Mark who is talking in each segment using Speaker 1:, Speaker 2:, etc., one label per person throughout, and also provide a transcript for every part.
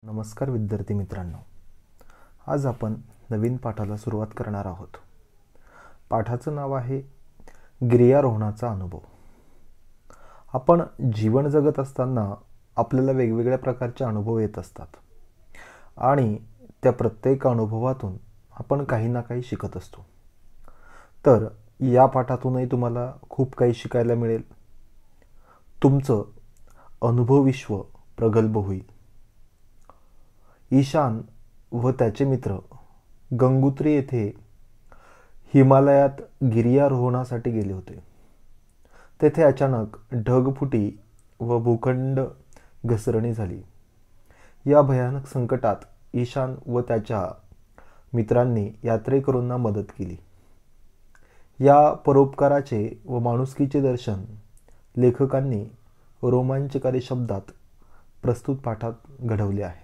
Speaker 1: नमस्कार विद्यार्थी मित्रांनो, आज आपण नवीन पाठाला सुरुवात करणार आहोत. पाठाचं नाव आहे गिर्यारोहणाचा अनुभव. आपण जीवन जगत असताना आपल्याला वेगवेगळ्या प्रकारचे अनुभव येत असतात आणि त्या प्रत्येक अनुभवातून आपण काही ना काही शिकत असतो. तर या पाठातूनही तुम्हाला खूप काही शिकायला मिळेल. तुमचं अनुभव विश्व प्रगल्भ होईल. ईशान व त्याचे मित्र गंगोत्री येथे हिमालयात गिर्यारोहणासाठी गेले होते. तेथे अचानक ढगफुटी व भूखंड घसरणी झाली. या भयानक संकटात ईशान व त्याच्या मित्रांनी यात्रेकरूंना मदत केली. या परोपकाराचे व माणुसकीचे दर्शन लेखकांनी रोमांचकारी शब्दात प्रस्तुत पाठात घडवले आहे.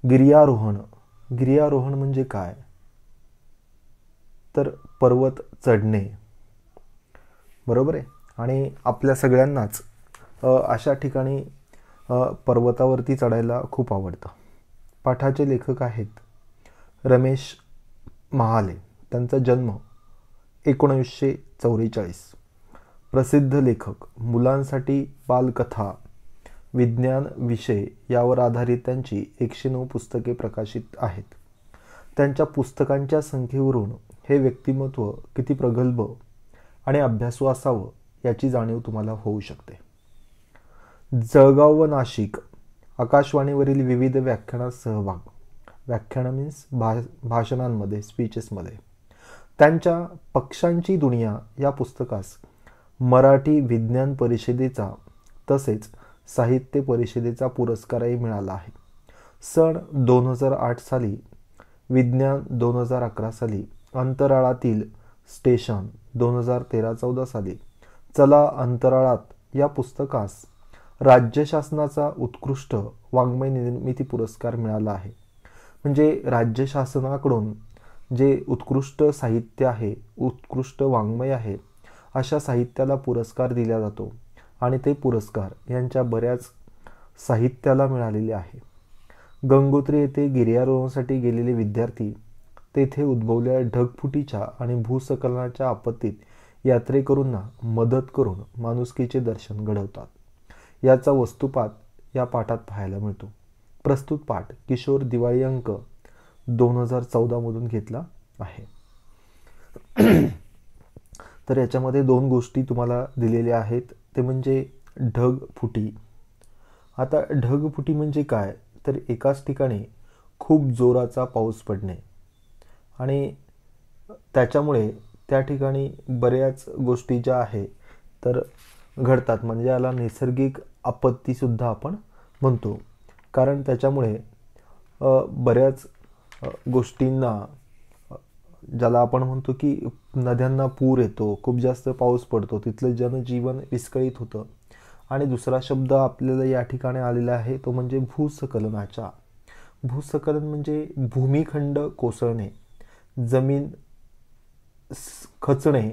Speaker 1: गिर्यारोहण म्हणजे काय? तर पर्वत चढणे, बरोबर आहे. आणि आपल्या सगळ्यांनाच अशा ठिकाणी पर्वतावरती चढायला खूप आवडतं. पाठाचे लेखक आहेत रमेश महाले. त्यांचा जन्म 1944. प्रसिद्ध लेखक. मुलांसाठी बालकथा, विज्ञान विषय यावर आधारित त्यांची 109 पुस्तके प्रकाशित आहेत. त्यांच्या पुस्तकांच्या संख्येवरून हे व्यक्तिमत्व किती प्रगल्भ आणि अभ्यासू असावं याची जाणीव तुम्हाला होऊ शकते. जळगाव व नाशिक आकाशवाणीवरील विविध व्याख्यानात सहभाग. व्याख्यान मीन्स भाषणांमध्ये, स्पीचेसमध्ये. त्यांच्या पक्ष्यांची दुनिया या पुस्तकास मराठी विज्ञान परिषदेचा तसेच साहित्य परिषदेचा पुरस्कारही मिळाला आहे. सन 2008 साली विज्ञान, 2011 साली अंतराळातील स्टेशन, 2013-14 साली चला अंतराळात या पुस्तकास राज्य शासनाचा उत्कृष्ट वाङ्मय निर्मिती पुरस्कार मिळाला आहे. म्हणजे राज्य शासनाकडून जे उत्कृष्ट साहित्य आहे, उत्कृष्ट वाङ्मय आहे, अशा साहित्याला पुरस्कार दिला जातो आणि ते पुरस्कार यांच्या बऱ्याच साहित्याला मिळालेले आहे. गंगोत्री येथे गिर्यारोहणासाठी गेलेले विद्यार्थी तेथे उद्भवलेल्या ढगफुटीच्या आणि भूस्खलनाच्या आपत्तीत यात्रेकरूंना मदत करून माणुसकीचे दर्शन घडवतात. याचा वस्तुपाठ या पाठात पाहायला मिळतो. प्रस्तुत पाठ किशोर दिवाळी अंक 2014 मधून घेतला आहे. तर याच्यामध्ये 2 गोष्टी तुम्हाला दिलेल्या आहेत, ते म्हणजे ढगफुटी. आता ढगफुटी म्हणजे काय? तर एकाच ठिकाणी खूप जोराचा पाऊस पडणे आणि त्याच्यामुळे त्या ठिकाणी बऱ्याच गोष्टी ज्या आहे तर घडतात. म्हणजे याला नैसर्गिक आपत्तीसुद्धा आपण म्हणतो. कारण त्याच्यामुळे बऱ्याच गोष्टींना, ज्याला आपण म्हणतो की नद्यांना पूर येतो, खूप जास्त पाऊस पडतो, तिथलं जनजीवन विस्कळीत होतं. आणि दुसरा शब्द आपल्याला या ठिकाणी आलेला आहे तो म्हणजे भूस्खलनाचा. भूस्खलन म्हणजे भूमिखंड कोसळणे, जमीन खचणे,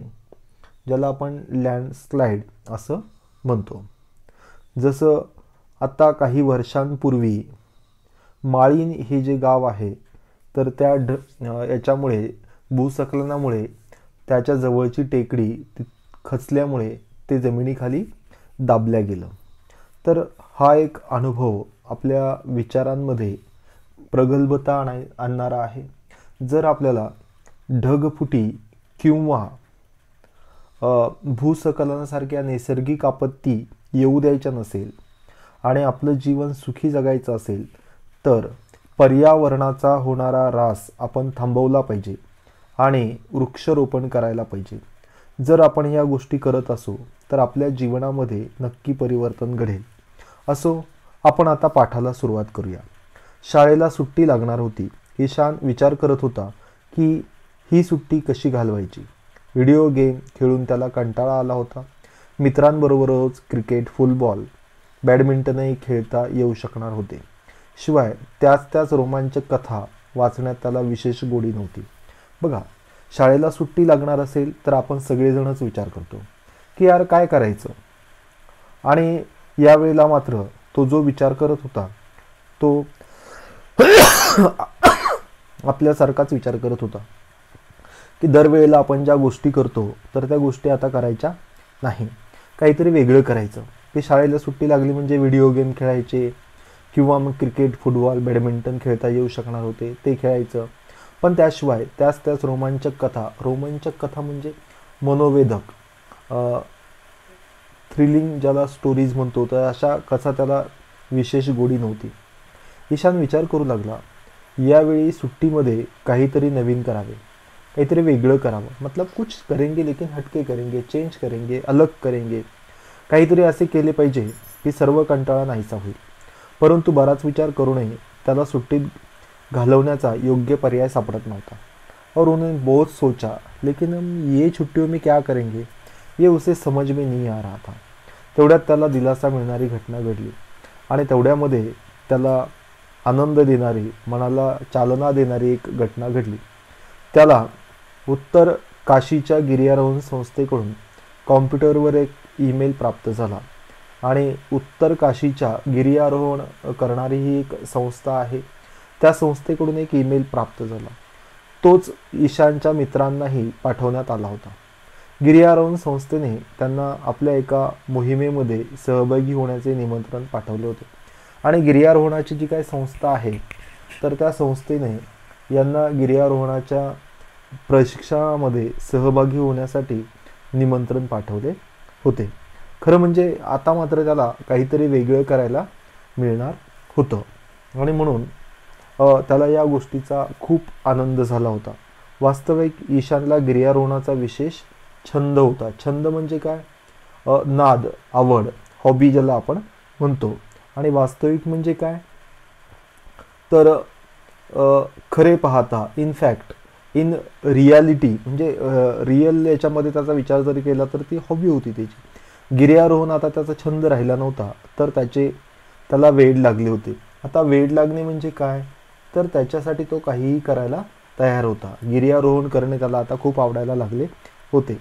Speaker 1: ज्याला आपण लँडस्लाईड असं म्हणतो. जसं आता काही वर्षांपूर्वी माळीण हे जे गाव आहे तर त्या याच्यामुळे भूस्खलनामुळे त्याच्या जवळची टेकडी खचल्यामुळे ते जमिनीखाली दाबल्या गेलं. तर हा एक अनुभव आपल्या विचारांमध्ये प्रगल्भता आणणारा आहे. जर आपल्याला ढगफुटी किंवा भूस्खलनासारख्या नैसर्गिक आपत्ती येऊ द्यायच्या नसेल आणि आपलं जीवन सुखी जगायचं असेल तर पर्यावरणाचा होणारा ऱ्हास आपण थांबवला पाहिजे आणि वृक्षारोपण करायला पाहिजे. जर आपण या गोष्टी करत असू तर आपल्या जीवनामध्ये नक्की परिवर्तन घडेल. असो, आपण आता पाठाला सुरुवात करूया. शाळेला सुट्टी लागणार होती. ईशान विचार करत होता की ही सुट्टी कशी घालवायची. व्हिडिओ गेम खेळून त्याला कंटाळा आला होता. मित्रांबरोबर रोज क्रिकेट, फुटबॉल, बॅडमिंटनही खेळता येऊ शकणार होते. शिवाय त्याच रोमांचक कथा वाचण्यात त्याला विशेष गोडी नव्हती. बघा, शाळेला सुट्टी लागणार असेल तर आपण सगळेजणच विचार करतो की यार काय करायचं. आणि यावेळेला मात्र तो जो विचार करत होता तो आपल्यासारखाच विचार करत होता की दरवेळेला आपण ज्या गोष्टी करतो तर त्या गोष्टी आता करायच्या नाही, काहीतरी वेगळं करायचं. ते शाळेला सुट्टी लागली म्हणजे व्हिडिओ गेम खेळायचे किंवा मग क्रिकेट, फुटबॉल, बॅडमिंटन खेळता येऊ शकणार होते ते खेळायचं. पण त्याशिवाय त्याच रोमांचक कथा म्हणजे मनोवेधक, थ्रिलिंग ज्याला स्टोरीज म्हणतो, तर अशा कथा त्याला विशेष गोडी नव्हती. ईशान विचार करू लागला, यावेळी सुट्टीमध्ये काहीतरी नवीन करावे, काहीतरी वेगळं करावं. मतलब कुछ करेंगे लेकिन हटके करेंगे, चेंज करेंगे, अलग करेंगे. काहीतरी असे केले पाहिजे की सर्व कंटाळा नाहीसा होईल. परंतु बराच विचार करूनही त्याला सुट्टीत घालवण्याचा योग्य पर्याय सापडत नव्हता. और उन्होंने बहुत सोचा, लेकिन हम ये छुट्टियों में क्या करेंगे ये उसे समझ में नहीं आ रहा था. तेवढ्यात त्याला दिलासा मिळणारी घटना घडली आणि तेवढ्यामध्ये त्याला आनंद देणारी, मनाला चालना देणारी एक घटना घडली. त्याला उत्तर काशीच्या गिर्यारोहण संस्थेकडून कॉम्प्युटरवर एक ईमेल प्राप्त झाला आणि उत्तर काशीच्या गिर्यारोहण करणारी ही एक संस्था आहे, त्या संस्थेकडून एक ईमेल प्राप्त झाला. तोच ईशानच्या मित्रांनाही पाठवण्यात आला होता. गिर्यारोहण संस्थेने त्यांना आपल्या एका मोहिमेमध्ये सहभागी होण्याचे निमंत्रण पाठवले होते आणि गिर्यारोहणाची जी काही संस्था आहे तर त्या संस्थेने यांना गिर्यारोहणाच्या प्रशिक्षणामध्ये सहभागी होण्यासाठी निमंत्रण पाठवले होते. खरं म्हणजे आता मात्र त्याला काहीतरी वेगळं करायला मिळणार होतं आणि म्हणून त्याला या गोष्टीचा खूप आनंद झाला होता. वास्तविक ईशानला गिर्यारोहणाचा विशेष छंद होता. छंद म्हणजे काय, नाद, आवड, हॉबी ज्याला आपण म्हणतो. आणि वास्तविक म्हणजे काय, तर खरे पाहता, इन फॅक्ट, इन रियालिटी म्हणजे रिअल याच्यामध्ये त्याचा विचार जरी केला तर ती हॉबी होती त्याची. गिर्यारोहण आता त्याचा छंद राहिला नव्हता, तर त्याला वेड लागले होते. आता वेड लागणे म्हणजे काय, तर त्याच्यासाठी तो काहीही करायला तयार होता. गिर्यारोहण करणे त्याला आता खूप आवडायला लागले होते.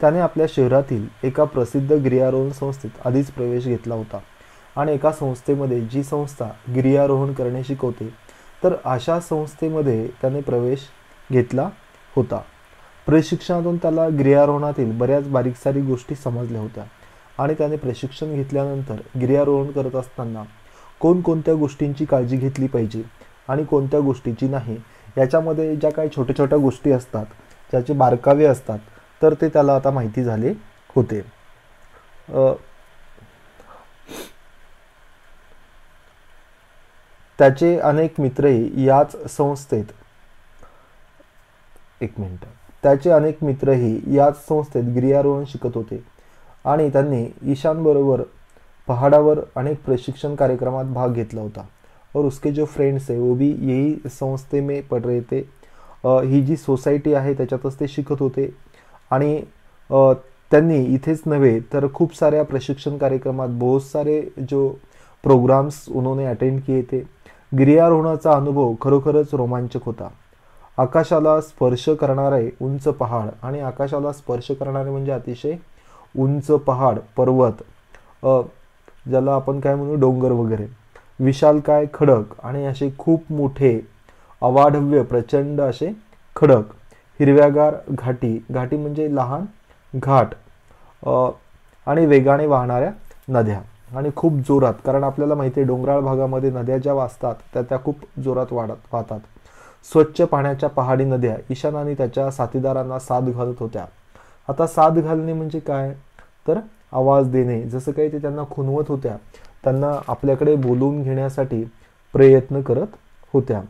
Speaker 1: त्याने आपल्या शहरातील एका प्रसिद्ध गिर्यारोहण संस्थेत आधीच प्रवेश घेतला होता आणि एका संस्थेमध्ये, जी संस्था गिर्यारोहण करणे शिकवते, तर अशा संस्थेमध्ये त्याने प्रवेश घेतला होता. प्रशिक्षणातून त्याला गिर्यारोहणातील बऱ्याच बारीकसारीक गोष्टी समजल्या होत्या आणि त्याने प्रशिक्षण घेतल्यानंतर गिर्यारोहण करत असताना कोणकोणत्या गोष्टींची काळजी घेतली पाहिजे आणि कोणत्या गोष्टीची नाही, याच्यामध्ये ज्या काही छोट्या छोट्या गोष्टी असतात, ज्याचे बारकावे असतात, तर ते त्याला आता माहिती झाले होते. त्याचे अनेक मित्रही याच संस्थेत गिर्यारोहण शिकत होते आणि त्यांनी ईशानबरोबर पहाडावर अनेक प्रशिक्षण कार्यक्रमात भाग घेतला होता. और उसके जो फ्रेंड्स है वो भी यही संस्थे में पढ़ रहे थे. ही जी सोसायटी आहे त्याच्यातच ते शिकत होते आणि त्यांनी इथेच नव्हे तर खूप साऱ्या प्रशिक्षण कार्यक्रमात बहुत सारे जो प्रोग्राम्स उन्होंने अटेंड किए थे. गिर्यारोहणाचा अनुभव खरोखरच रोमांचक होता. आकाशाला स्पर्श करणारे उंच पहाड, आणि आकाशाला स्पर्श करणारे म्हणजे अतिशय उंच पहाड, पर्वत, ज्याला आपण काय म्हणू, डोंगर वगैरे, विशालकाय खडक आणि असे खूप मोठे अवाढव्य प्रचंड असे खडक, हिरव्यागार घाटी म्हणजे लहान घाट, आणि वेगाने वाहणाऱ्या नद्या आणि खूप जोरात, कारण आपल्याला माहिती आहे डोंगराळ भागामध्ये नद्या ज्या वाहतात त्या खूप जोरात वाहतात. स्वच्छ पाण्याच्या पहाडी नद्या ईशान आणि त्याच्या साथीदारांना साथ घालत होत्या. आता साथ घालणे म्हणजे काय, तर आवाज देणे, जसं काही ते त्यांना खुणवत होत्या, त्यांना आपल्याकडे बोलवून घेण्यासाठी प्रयत्न करत होत्या.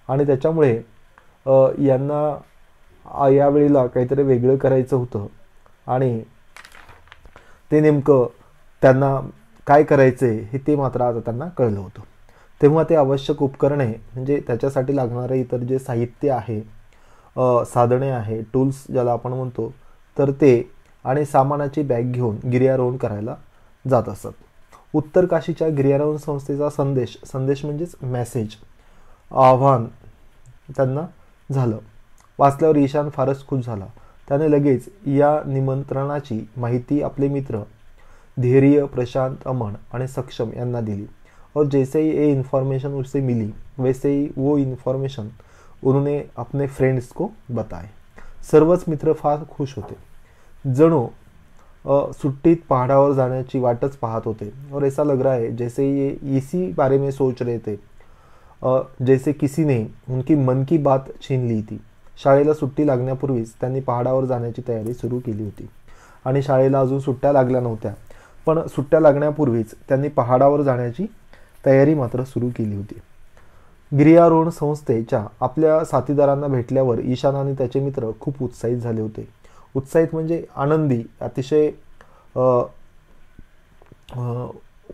Speaker 1: आणि त्याच्यामुळे यांना यावेळेला काहीतरी वेगळं करायचं होतं आणि ते नेमकं त्यांना काय करायचे हे ते मात्र आता त्यांना कळलं होतं. तेव्हा ते आवश्यक उपकरणे म्हणजे त्याच्यासाठी लागणारे इतर जे साहित्य आहे, साधने आहे, टूल्स ज्याला आपण म्हणतो, तर ते आणि सामानाची बॅग घेऊन गिर्यारोहण करायला जात असत. उत्तर काशीच्या गिर्यारोहण संस्थेचा संदेश म्हणजेच मेसेज, आव्हान त्यांना झालं. वाचल्यावर ईशान फारच खुश झाला. त्याने लगेच या निमंत्रणाची माहिती आपले मित्र धैर्य, प्रशांत, अमन आणि सक्षम यांना दिली. और जैसे ही ये इन्फॉर्मेशन उससे मिली वैसे ही वो इन्फॉर्मेशन उन्होंने अपने फ्रेंड्स को बताए। सर्वच मित्र फार खुश होते, जणू सुट्टीत पहाड़ावर जाण्याची वाटच पाहत होते। और ऐसा लग रहा है जैसे ये इसी बारे में सोच रहे थे, जैसे किसी ने उनकी मन की बात छीन ली थी। शाळेला सुट्टी लागण्यापूर्वीच त्यांनी पहाडावर जाण्याची तयारी सुरू केली होती आणि शाळेला अजून सुट्ट्या लागल्या नव्हत्या, पण सुट्ट्या लागण्यापूर्वीच त्यांनी पहाडावर जाण्याची तयारी मात्र सुरू केली होती। गिर्यारोहण संस्थेच्या आपल्या साथीदारांना भेटल्यावर ईशान आणि त्याचे मित्र खूप उत्साहित झाले होते। उत्साहित म्हणजे आनंदी, अतिशय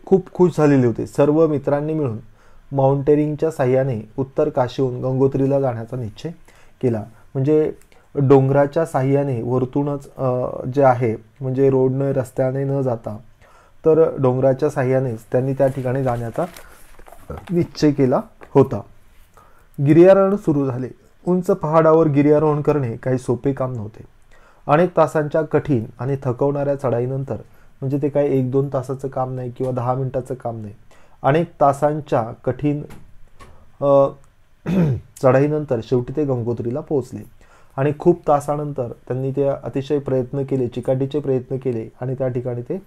Speaker 1: खूप खुश झालेले होते। सर्व मित्रांनी मिळून माउंटेनिंगच्या साह्याने उत्तर काशीहून गंगोत्रीला जाण्याचा निश्चय केला। म्हणजे डोंगराच्या साह्याने वरतूनच जे आहे म्हणजे रोडने रस्त्याने न जाता तर डोंगराच्या साह्यानेच त्यांनी त्या ठिकाणी जाण्याचा निश्चय केला होता। गिर्यारोहण सुरू झाले। उंच पहाडावर गिर्यारोहण करणे काही सोपे काम नव्हते। अनेक तासांच्या कठीण आणि थकवणाऱ्या चढाईनंतर, म्हणजे ते काही 1-2 तासाचं काम नाही किंवा 10 मिनिटाचं काम नाही, अनेक तासांच्या कठीण चढाईनंतर शेवटी ते गंगोत्रीला पोहोचले। आणि खूप तासानंतर त्यांनी ते अतिशय प्रयत्न केले, चिकाटीचे प्रयत्न केले आणि त्या ठिकाणी ते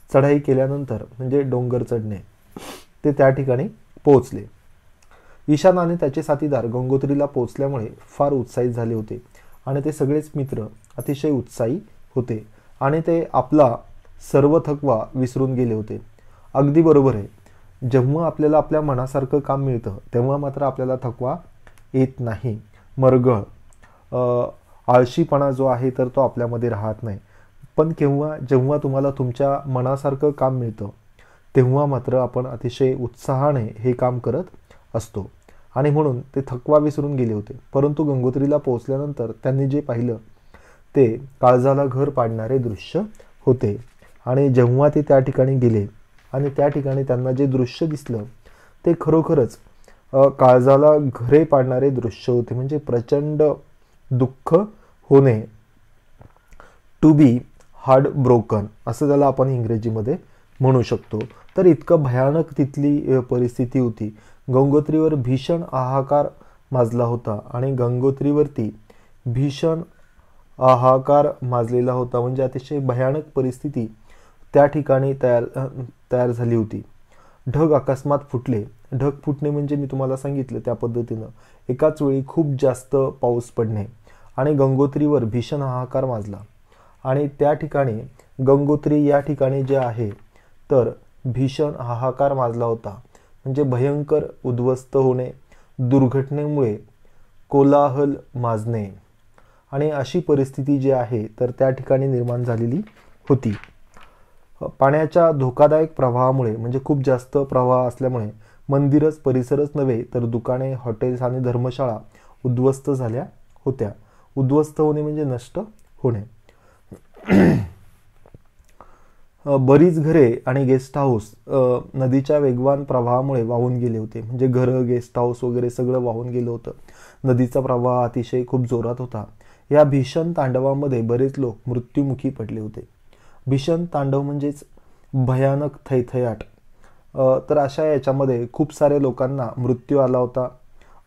Speaker 1: चढाई केल्यानंतर म्हणजे डोंगर चढणे, ते त्या ठिकाणी पोहोचले। ईशान आणि त्याचे साथीदार गंगोत्रीला पोहोचल्यामुळे फार उत्साहित झाले होते आणि ते सगळेच मित्र अतिशय उत्साही होते आणि ते आपला सर्व थकवा विसरून गेले होते। अगदी बरोबर आहे, जेव्हा आपल्याला आपल्या मनासारखं काम मिळतं तेव्हा मात्र आपल्याला थकवा येत नाही, मरगळ आळशीपणा जो आहे तर तो आपल्यामध्ये राहत नाही। पण जेव्हा तुम्हाला तुमच्या मनासारखं काम मिळतं तेव्हा मात्र आपण अतिशय उत्साहाने हे काम करत असतो आणि म्हणून ते थकवा विसरून गेले होते। परंतु गंगोत्रीला पोहोचल्यानंतर त्यांनी जे पाहिलं ते काळजाला घर पाडणारे दृश्य होते। आणि जेव्हा ते त्या ठिकाणी गेले आणि त्या ठिकाणी त्यांना जे दृश्य दिसलं ते खरोखरच काळजाला घरे पाडणारे दृश्य होते। म्हणजे प्रचंड दुःख होणे, टू बी हार्ट ब्रोकन असं त्याला आपण इंग्रजीमध्ये म्हणू शकतो। तर इतकं भयानक तिथली परिस्थिती होती। गंगोत्रीवर भीषण हाहाकार माजला होता आणि गंगोत्रीवरती भीषण हाहाकार माजलेला होता, म्हणजे अतिशय भयानक परिस्थिती त्या ठिकाणी तयार झाली होती। ढग अकस्मात फुटले। ढग फुटणे म्हणजे मी तुम्हाला सांगितलं त्या पद्धतीनं एकाच वेळी खूप जास्त पाऊस पडणे आणि गंगोत्रीवर भीषण हाहाकार माजला। आणि त्या ठिकाणी गंगोत्री या ठिकाणी जे आहे तर भीषण हाहाकार माजला होता, म्हणजे भयंकर उद्ध्वस्त होणे, दुर्घटनेमुळे कोलाहल माजणे आणि अशी परिस्थिती जी आहे तर त्या ठिकाणी निर्माण झालेली होती। पाण्याच्या धोकादायक प्रवाहामुळे, म्हणजे खूप जास्त प्रवाह असल्यामुळे मंदिरच परिसरच नव्हे तर दुकाने, हॉटेल्स आणि धर्मशाळा उद्ध्वस्त झाल्या होत्या। उद्ध्वस्त होणे म्हणजे नष्ट होणे। बरीच घरे आणि गेस्ट हाऊस नदीच्या वेगवान प्रवाहामुळे वाहून गेले होते। म्हणजे घरं, गेस्ट हाऊस वगैरे सगळं वाहून गेलं होतं। नदीचा प्रवाह अतिशय खूप जोरात होता। या भीषण तांडवामध्ये बरेच लोक मृत्युमुखी पडले होते। भीषण तांडव म्हणजेच भयानक थैथयाट। तर अशा याच्यामध्ये खूप सारे लोकांना मृत्यू आला होता।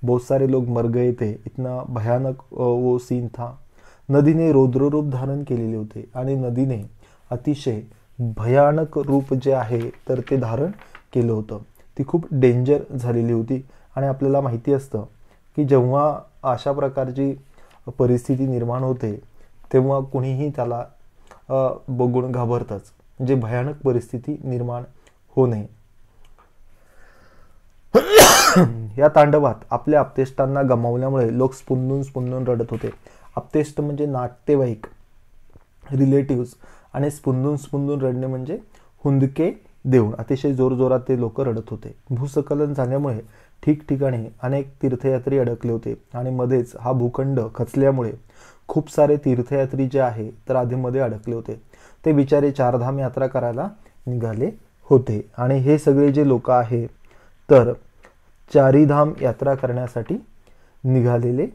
Speaker 1: बहुत सारे लोग मर गए थे, इतना भयानक वो सीन था। नदीने रौद्ररूप धारण केलेले होते आणि नदीने अतिशय भयानक रूप जे आहे तर ते धारण केलं होतं। ती खूप डेंजर झालेली होती आणि आपल्याला माहिती असतं की जेव्हा अशा प्रकारची परिस्थिती निर्माण होते तेव्हा कुणीही त्याला बघून घाबरतच, म्हणजे भयानक परिस्थिती निर्माण होणे। या तांडवात आपल्या आप्तेष्टांना गमावल्यामुळे लोक स्पुंदून रडत होते। आप्तेष्ट म्हणजे नातेवाईक, रिलेटिव्स, आणि स्पुंदून रडणे म्हणजे हुंदके देऊन अतिशय जोरजोरात ते लोक रडत होते। भूस्खलन झाल्यामुळे ठिकठिकाणी अनेक तीर्थयात्री अडकले होते आणि मध्येच हा भूखंड खचल्यामुळे खूप सारे तीर्थयात्री जे आहे तर आधीमध्ये अडकले होते। ते बिचारे चारधाम यात्रा करायला निघाले होते आणि हे सगळे जे लोक आहे तर चारीधाम यात्रा करण्यासाठी निघालेले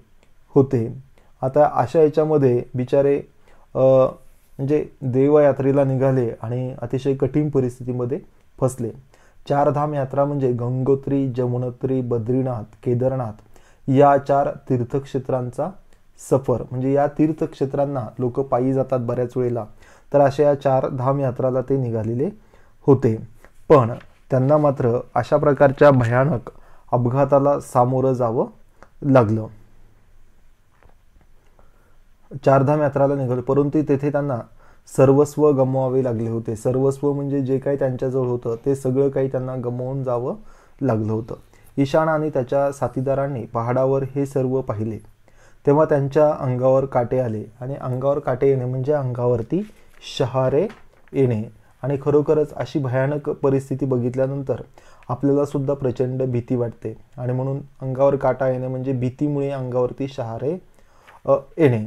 Speaker 1: होते। आता अशा याच्यामध्ये बिचारे म्हणजे देवयात्रेला निघाले आणि अतिशय कठीण परिस्थितीमध्ये फसले। चारधाम यात्रा म्हणजे गंगोत्री, जमुनोत्री, बद्रीनाथ, केदारनाथ या 4 तीर्थक्षेत्रांचा सफर. म्हणजे या तीर्थक्षेत्रांना लोक पायी जातात बऱ्याच वेळेला, तर अशा या 4 धाम यात्राला ते निघालेले होते. पण त्यांना मात्र अशा प्रकारच्या भयानक अपघाताला सामोरं जावं लागलं. 4 धाम यात्राला निघाले, परंतु तेथे त्यांना सर्वस्व गमवावे लागले होते. सर्वस्व म्हणजे जे काही त्यांच्याजवळ होतं ते सगळं काही त्यांना गमवून जावं लागलं होतं. ईशान आणि त्याच्या साथीदारांनी पहाडावर हे सर्व पाहिले तेव्हा त्यांच्या अंगावर काटे आले. आणि अंगावर काटे येणे म्हणजे अंगावरती शहारे येणे. आणि खरोखरच अशी भयानक परिस्थिती बघितल्यानंतर आपल्याला सुद्धा प्रचंड भीती वाटते. आणि म्हणून अंगावर काटा येणे म्हणजे भीतीमुळे अंगावरती शहारे येणे.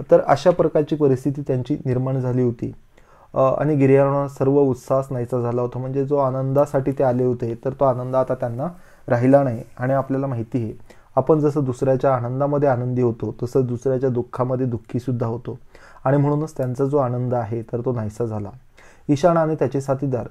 Speaker 1: तर अशा प्रकारची परिस्थिती त्यांची निर्माण झाली होती. आणि गिर्यारोहणात सर्व उत्साह नाहीसा झाला होता. म्हणजे जो आनंदासाठी ते आले होते तर तो आनंद आता त्यांना राहिला नाही. आणि आपल्याला माहिती आहे, आपण जसं दुसऱ्याच्या आनंदामध्ये आनंदी होतो तसं दुसऱ्याच्या दुःखामध्ये दुःखी सुद्धा होतो. आणि म्हणूनच त्यांचा जो आनंद आहे तर तो नाहीसा झाला. ईशान आणि त्याचे साथीदार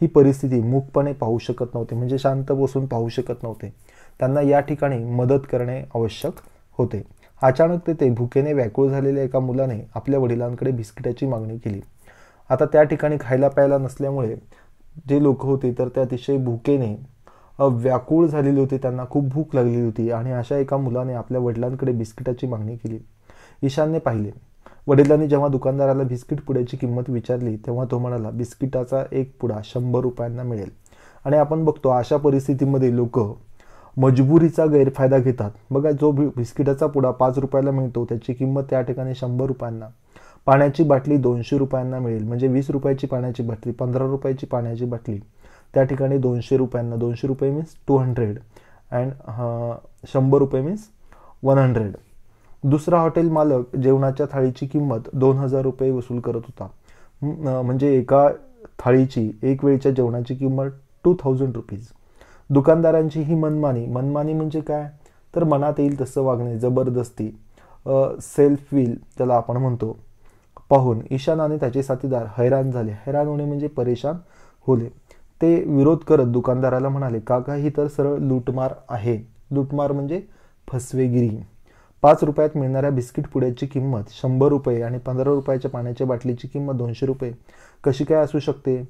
Speaker 1: ही परिस्थिती मूकपणे पाहू शकत नव्हते. म्हणजे शांत बसून पाहू शकत नव्हते. त्यांना या ठिकाणी मदत करणे आवश्यक होते. अचानक तेथे भुकेने व्याकुळ झालेल्या एका मुलाने आपल्या वडिलांकडे बिस्किटाची मागणी केली. आता त्या ठिकाणी खायला प्यायला नसल्यामुळे जे लोक होते तर ते अतिशय भुकेने व्याकुळ झालेले होते. त्यांना खूप भूक लागलेली होती. आणि अशा एका मुलाने आपल्या वडिलांकडे बिस्किटाची मागणी केली. ईशानने पाहिले. वडिलांनी जेव्हा दुकानदाराला बिस्किट पुड्याची किंमत विचारली तेव्हा तो म्हणाला, बिस्किटाचा एक पुडा 100 रुपयांना मिळेल. आणि आपण बघतो अशा परिस्थितीमध्ये लोक मजबुरीचा गैरफायदा घेतात. बघा, जो बिस्किटाचा पुडा 5 रुपयाला मिळतो त्याची किंमत त्या ठिकाणी 100 रुपयांना. पाण्याची बाटली 200 रुपयांना मिळेल. म्हणजे 20 रुपयाची पाण्याची बाटली, 15 रुपयाची पाण्याची बाटली त्या ठिकाणी 200 रुपयांना. 200 रुपये मीन्स 200 अँड 100 रुपये मीन्स 100. दुसरा हॉटेल मालक जेवणाच्या थाळीची किंमत 2000 रुपये वसूल करत होता. म्हणजे एका थाळीची एक वेळच्या जेवणाची किंमत 2000 रुपीज. दुकानदारांची ही मनमानी म्हणजे काय, तर मनात येईल तसं वागणे, जबरदस्ती, सेल्फ विल त्याला आपण म्हणतो, पाहून ईशान आणि त्याचे साथीदार हैराण झाले. हैराण होणे म्हणजे परेशान होले. ते विरोध करत दुकानदाराला म्हणाले, काका ही तर सरळ लूटमार आहे. लूटमार म्हणजे फसवेगिरी. 5 रुपयात मिळणाऱ्या बिस्किट पुड्याची किंमत 100 रुपये आणि 15 रुपयाच्या पाण्याच्या बाटलीची किंमत 200 रुपये कशी काय असू शकते.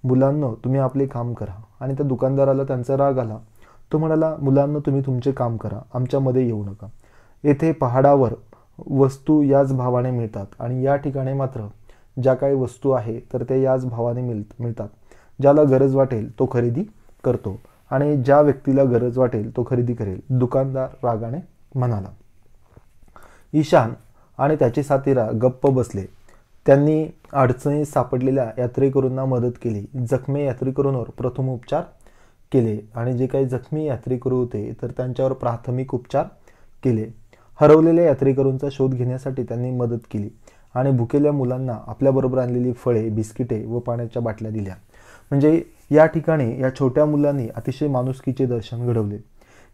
Speaker 1: मुलांनो, तुम्ही आपले काम करा. आणि त्या दुकानदाराला त्यांचा राग आला. तो म्हणाला, मुलांनो तुम्ही तुमचे काम करा, आमच्यामध्ये येऊ नका. येथे पहाडावर वस्तू याच भावाने मिळतात. आणि या ठिकाणी मात्र ज्या काही वस्तू आहे तर त्या याच भावाने मिळतात. ज्याला गरज वाटेल तो खरेदी करतो आणि ज्या व्यक्तीला गरज वाटेल तो खरेदी करेल, दुकानदार रागाने म्हणाला. ईशान आणि त्याचे साथीदार गप्प बसले. त्यांनी अडचणीत सापडलेल्या यात्रेकरूंना मदत केली. जखमी यात्रेकरूंवर प्रथम उपचार केले. आणि जे काही जखमी यात्रेकरू होते तर त्यांच्यावर प्राथमिक उपचार केले. हरवलेल्या यात्रेकरूंचा शोध घेण्यासाठी त्यांनी मदत केली. आणि भुकेल्या मुलांना आपल्याबरोबर आणलेली फळे, बिस्किटे व पाण्याच्या बाटल्या दिल्या. म्हणजे या ठिकाणी या छोट्या मुलांनी अतिशय माणुसकीचे दर्शन घडवले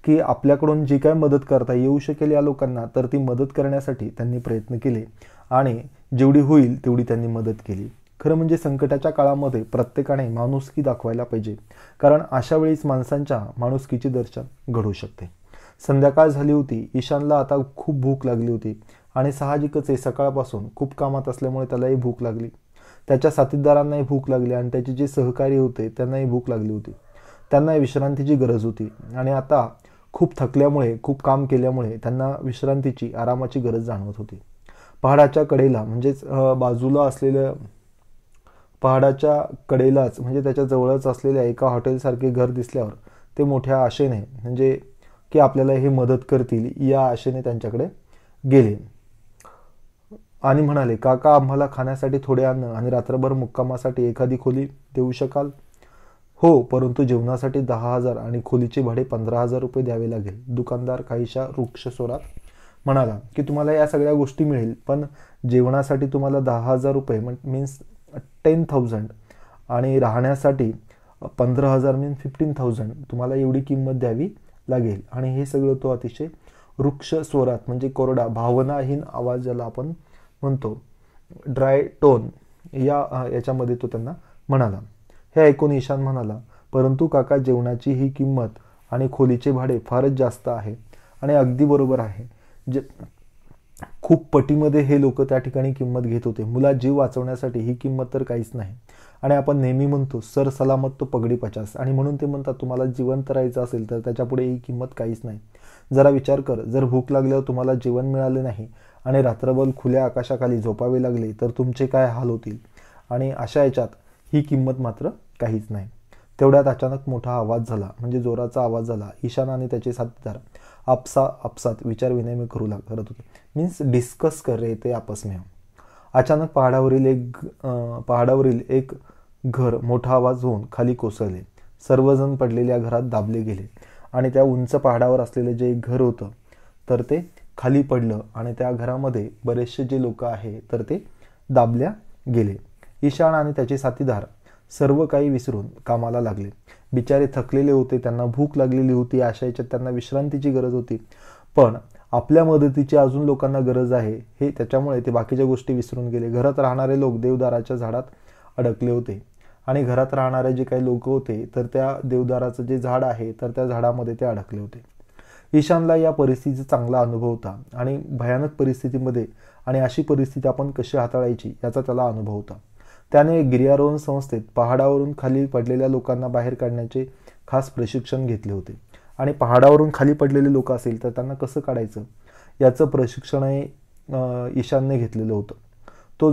Speaker 1: की आपल्याकडून जी काय मदत करता येऊ शकेल या लोकांना तर ती मदत करण्यासाठी त्यांनी प्रयत्न केले. आणि जेवढी होईल तेवढी त्यांनी मदत केली. खरं म्हणजे संकटाच्या काळामध्ये प्रत्येकाने माणुसकी दाखवायला पाहिजे, कारण अशा वेळीच माणसांच्या माणुसकीचे दर्शन घडू शकते. संध्याकाळ झाली होती. ईशानला आता खूप भूक लागली होती. आणि साहजिकच आहे, सकाळपासून खूप कामात असल्यामुळे त्यालाही भूक लागली. त्याच्या साथीदारांनाही भूक लागली आणि त्याचे जे सहकारी होते त्यांनाही भूक लागली होती. त्यांना विश्रांतीची गरज होती. आणि आता खूप थकल्यामुळे, खूप काम केल्यामुळे त्यांना विश्रांतीची, आरामाची गरज जाणवत होती. पहाडाच्या कडेला म्हणजेच बाजूला असलेल्या पहाडाच्या कडेलाच म्हणजे त्याच्या जवळच असलेल्या एका हॉटेलसारखे घर दिसल्यावर ते मोठ्या आशेने, म्हणजे की आपल्याला हे मदत करतील या आशेने त्यांच्याकडे गेले. आणि म्हणाले, काका आम्हाला खाण्यासाठी थोडे अन्न आणि रात्रभर मुक्कामासाठी एखादी खोली देऊ शकाल. हो, परंतु जेवणासाठी 10,000 आणि खोलीचे भाडे 15,000 रुपये द्यावे लागेल. दुकानदार काहीशा रुक्ष स्वरात म्हणाला की तुम्हाला या सगळ्या गोष्टी मिळेल, पण जेवणासाठी तुम्हाला 10,000 रुपये मीन्स 10,000 आणि राहण्यासाठी 15,000 मीन्स 15,000 तुम्हाला एवढी किंमत द्यावी लागेल. आणि हे सगळं तो अतिशय रुक्ष स्वरात म्हणजे कोरडा, भावनाहीन आवाज ज्याला आपण म्हणतो, ड्राय टोन याच्यामध्ये तो त्यांना म्हणाला. हे ऐकून ईशान म्हणाला, परंतु काका, जेवणाची ही किंमत आणि खोलीचे भाडे फारच जास्त आहे. आणि अगदी बरोबर आहे. जे खूप पटीमध्ये हे लोक त्या ठिकाणी किंमत घेत होते. मुला जीव वाचवण्यासाठी ही किंमत तर काहीच नाही. आणि आपण नेहमी म्हणतो सर सलामत तो पगडी 50, आणि म्हणून ते म्हणतात तुम्हाला जिवंत राहायचं असेल तर त्याच्यापुढे ही किंमत काहीच नाही. जरा विचार कर, जर भूक लागल्यावर तुम्हाला जेवण मिळाले नाही आणि रात्रभर खुल्या आकाशाखाली झोपावे लागले तर तुमचे काय हाल होतील. आणि अशा याच्यात ही किंमत मात्र काहीच नाही. तेवढ्यात अचानक मोठा आवाज झाला, म्हणजे जोराचा आवाज झाला. ईशान आणि त्याचे साथीदार आपसात विचार विनिमय करत होते. मीन्स डिस्कस कर रहे थे आपस में. अचानक पहाडावरील एक घर मोठा आवाज होऊन खाली कोसळले. सर्वजण पडलेल्या घरात दाबले गेले आणि त्या उंच पहाडावर असलेले जे एक घर होतं तर ते खाली पडलं आणि त्या घरामध्ये बरेचसे जे लोक आहे तर ते दाबल्या गेले. ईशान आणि त्याचे साथीदार सर्व काही विसरून कामाला लागले. बिचारे थकलेले होते, त्यांना भूक लागलेली होती, अशा याच्यात त्यांना विश्रांतीची गरज होती. पण आपल्या मदतीची अजून लोकांना गरज आहे हे त्याच्यामुळे ते बाकीच्या गोष्टी विसरून गेले. घरात राहणारे लोक देवदाराच्या झाडात अडकले होते आणि घरात राहणारे जे काही लोक होते तर त्या देवदाराचं जे झाड आहे तर त्या झाडामध्ये ते अडकले होते. ईशानला या परिस्थितीचा चांगला अनुभव होता आणि भयानक परिस्थितीमध्ये आणि अशी परिस्थिती आपण कशी हाताळायची याचा त्याला अनुभव होता. त्याने गिर्यारोहण संस्थेत पहाडावरून खाली पडलेल्या लोकांना बाहेर काढण्याचे खास प्रशिक्षण घेतले होते. आणि पहाडावरून खाली पडलेले लोक असेल तर त्यांना कसं काढायचं याचं प्रशिक्षणही ईशानने घेतलेलं होतं. तो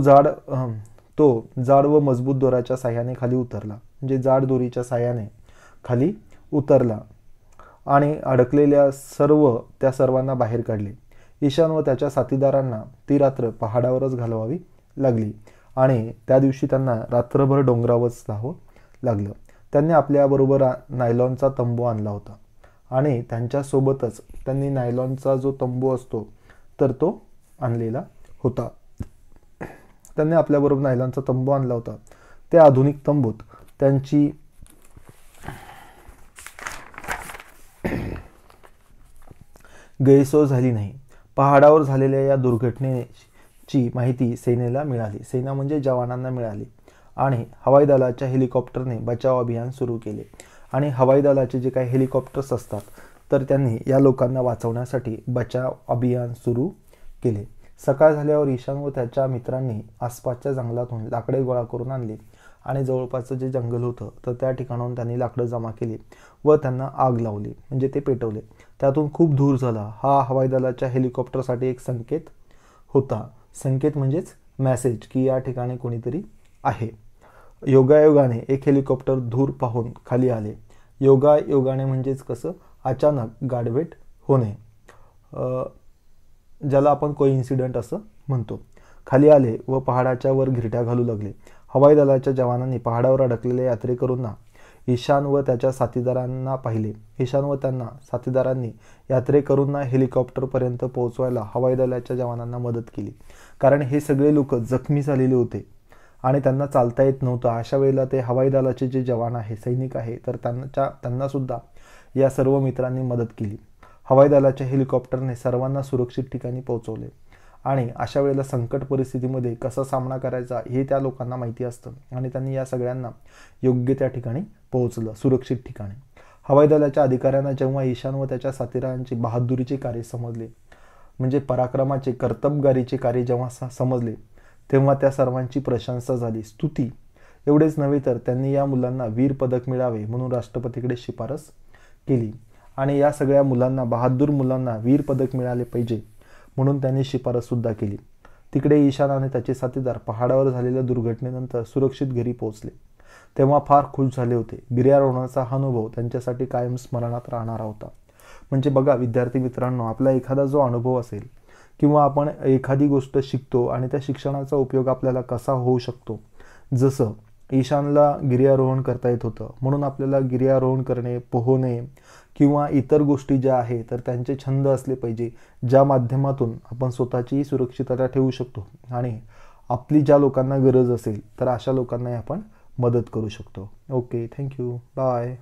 Speaker 1: जाड व मजबूत दोऱ्याच्या साह्याने खाली उतरला, म्हणजे जाड दोरीच्या साह्याने खाली उतरला आणि अडकलेल्या त्या सर्वांना बाहेर काढले. ईशान व त्याच्या साथीदारांना ती रात्र पहाडावरच घालवावी लागली आणि त्या दिवशी त्यांना रात्रभर डोंगरावरच राहावं लागलं. त्यांनी आपल्याबरोबर नायलॉनचा तंबू आणला होता आणि त्यांच्यासोबतच त्यांनी नायलॉनचा जो तंबू असतो तर तो आणलेला होता. त्यांनी आपल्याबरोबर नायलॉनचा तंबू आणला होता. त्या आधुनिक तंबूत त्यांची गैरसोय झाली नाही. पहाडावर झालेल्या या दुर्घटनेची माहिती सेनेला मिळाली. सेना म्हणजे जवानांना मिळाली आणि हवाई दलाच्या हेलिकॉप्टरने बचाव अभियान सुरू केले. आणि हवाई दलाचे जे काही हेलिकॉप्टर्स असतात तर त्यांनी या लोकांना वाचवण्यासाठी बचाव अभियान सुरू केले. सकाळ झाल्यावर ईशान व त्याच्या मित्रांनी आसपासच्या जंगलातून लाकडे गोळा करून आणली आणि जवळपासचं जे जंगल होतं तर त्या ठिकाणाहून त्यांनी लाकडं जमा केली व त्यांना आग लावली, म्हणजे ते पेटवले. त्यातून खूप धूर झाला. हा हवाई दलाच्या हेलिकॉप्टरसाठी एक संकेत होता. संकेत म्हणजेच मेसेज की या ठिकाणी कोणीतरी आहे. योगायोगाने एक हेलिकॉप्टर धूर पाहून खाली आले. योगायोगाने म्हणजेच कसं, अचानक गाढवेट होणे, ज्याला आपण कोइन्सिडंट असं म्हणतो. खाली आले व पहाडाच्या वर घिरट्या घालू लागले. हवाई दलाच्या जवानांनी पहाडावर अडकलेल्या यात्रेकरूंना ईशान व त्याच्या साथीदारांना पाहिले. ईशान व त्यांना साथीदारांनी यात्रेकरूंना हेलिकॉप्टरपर्यंत पोहोचवायला हवाई दलाच्या जवानांना मदत केली, कारण हे सगळे लोक जखमी झालेले होते आणि त्यांना चालता येत नव्हतं. अशा वेळेला ते हवाई दलाचे जे जवान आहे, सैनिक आहे, तर त्यांना सुद्धा या सर्व मित्रांनी मदत केली. हवाई दलाच्या हेलिकॉप्टरने सर्वांना सुरक्षित ठिकाणी पोहोचवले आणि अशा वेळेला संकट परिस्थितीमध्ये कसा सामना करायचा हे त्या लोकांना माहिती असतं आणि त्यांनी या सगळ्यांना योग्य त्या ठिकाणी पोहोचलं, सुरक्षित ठिकाणी. हवाई दलाच्या अधिकाऱ्यांना जेव्हा ईशान व त्याच्या साथीदारांचे बहादुरीचे कार्य समजले, म्हणजे पराक्रमाचे, कर्तबगारीचे कार्य जेव्हा समजले, तेव्हा त्या सर्वांची प्रशंसा झाली, स्तुती. एवढेच नव्हे तर त्यांनी या मुलांना वीर पदक मिळावे म्हणून राष्ट्रपतीकडे शिफारस केली आणि या सगळ्या मुलांना, बहादूर मुलांना वीर पदक मिळाले पाहिजे म्हणून त्यांनी शिफारस सुद्धा केली. तिकडे ईशान आणि त्याचे साथीदार पहाडावर झालेल्या दुर्घटनेनंतर सुरक्षित घरी पोहोचले. तेव्हा फार खुश झाले होते. गिर्यारोहणाचा हा अनुभव त्यांच्यासाठी कायम स्मरणात राहणारा होता. म्हणजे बघा विद्यार्थी मित्रांनो, आपला एखादा जो अनुभव असेल किंवा आपण एखादी गोष्ट शिकतो आणि त्या शिक्षणाचा उपयोग आपल्याला कसा होऊ शकतो. जसं ईशानला गिर्यारोहण करता येत होतं म्हणून आपल्याला गिर्यारोहण करणे, पोहणे किंवा इतर गोष्टी ज्या आहेत तर त्यांचे छंद असले पाहिजे, ज्या माध्यमातून आपण स्वतःची सुरक्षितता ठेवू शकतो आणि आपली ज्या लोकांना गरज असेल तर अशा लोकांनाही आपण मदत करू शकतो. Okay, thank you, bye.